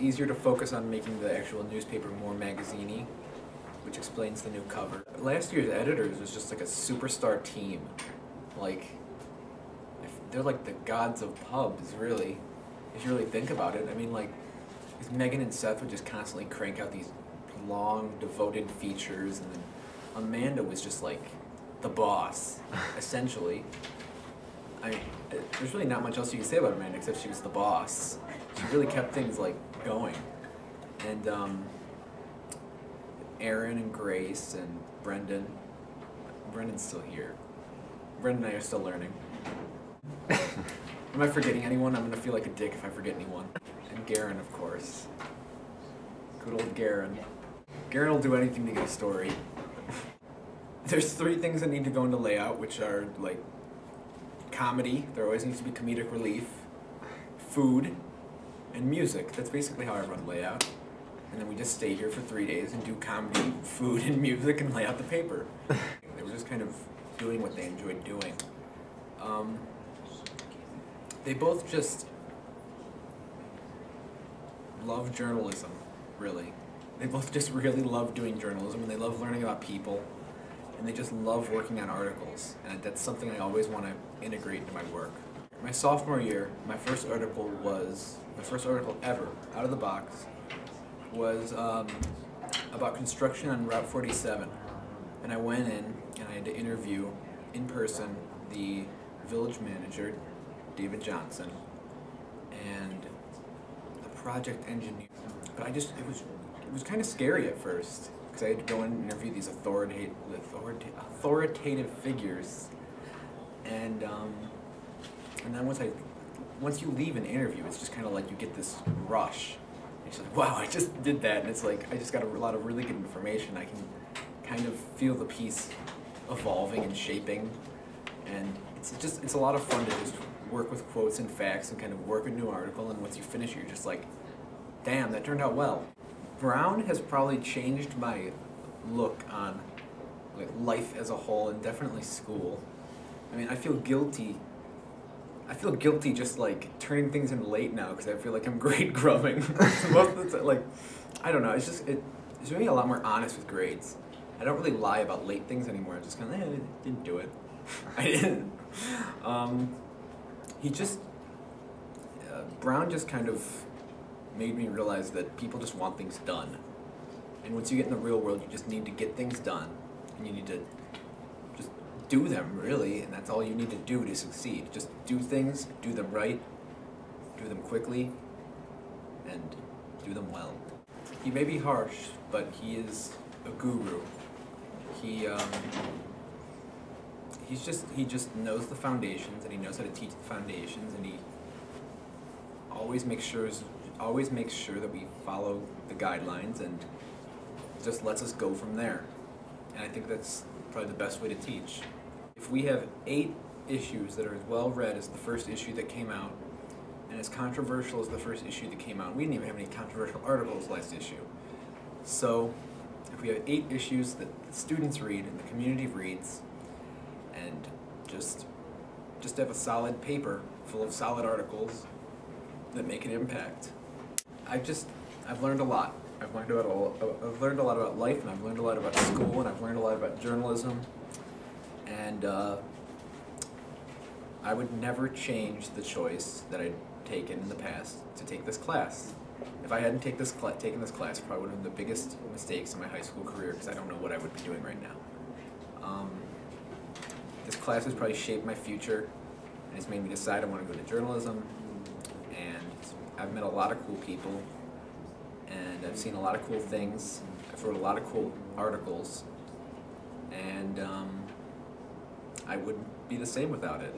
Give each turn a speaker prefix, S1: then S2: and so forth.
S1: easier to focus on making the actual newspaper more magazine-y, which explains the new cover. Last year's editors was just like a superstar team. Like, they're like the gods of pubs, really, if you really think about it. I mean, like, Megan and Seth would just constantly crank out these long, devoted features, and then Amanda was just like the boss, essentially. I mean, there's really not much else you can say about Amanda except she was the boss. She really kept things like going. And Aaron and Grace and Brendan. Brendan's still here. Brendan and I are still learning. Am I forgetting anyone? I'm gonna feel like a dick if I forget anyone. And Garen, of course. Good old Garen. Garen will do anything to get a story. There's 3 things that need to go into layout, which are like comedy. There always needs to be comedic relief, food, and music. That's basically how I run layout. And then we just stay here for 3 days and do comedy, food, and music and lay out the paper. They were just kind of doing what they enjoyed doing. They both just love journalism, really. They both just really love doing journalism, and they love learning about people, and they just love working on articles. And that's something I always want to integrate into my work. My sophomore year, my first article was, the first article ever, out of the box, was about construction on Route 47. And I went in and I had to interview in person the village manager, David Johnson, and the project engineer. But it was kind of scary at first, because I had to go in and interview these authoritative figures. And then once you leave an interview, it's just kind of like you get this rush. It's like, wow, I just did that, and it's like I just got a lot of really good information. I can kind of feel the piece evolving and shaping, and it's a lot of fun to just work with quotes and facts and kind of work a new article, and once you finish it, you're just like, damn, that turned out well. Brown has probably changed my look on like life as a whole, and definitely school. I mean, I feel guilty just like turning things in late now because I feel like I'm grade grubbing. Most of the time, like, I don't know, it's made me a lot more honest with grades. I don't really lie about late things anymore. I'm just kind of, I didn't do it. I didn't. Brown just kind of made me realize that people just want things done. And once you get in the real world, you just need to get things done. And you need to just do them, really, and that's all you need to do to succeed. Just do things, do them right, do them quickly, and do them well. He may be harsh, but he is a guru. He just knows the foundations, and he knows how to teach the foundations, and he always makes sure that we follow the guidelines and just lets us go from there. And I think that's probably the best way to teach. If we have 8 issues that are as well read as the first issue that came out, and as controversial as the first issue that came out, we didn't even have any controversial articles last issue. So if we have 8 issues that the students read and the community reads, and just have a solid paper full of solid articles that make an impact. I've learned a lot. I've learned a lot about life, and I've learned a lot about school, and I've learned a lot about journalism, and I would never change the choice that I'd taken in the past to take this class. If I hadn't taken this class, it probably would have been the biggest mistakes in my high school career, because I don't know what I would be doing right now. This class has probably shaped my future, and it's made me decide I want to go to journalism, and I've met a lot of cool people, and I've seen a lot of cool things. I've wrote a lot of cool articles, and I wouldn't be the same without it.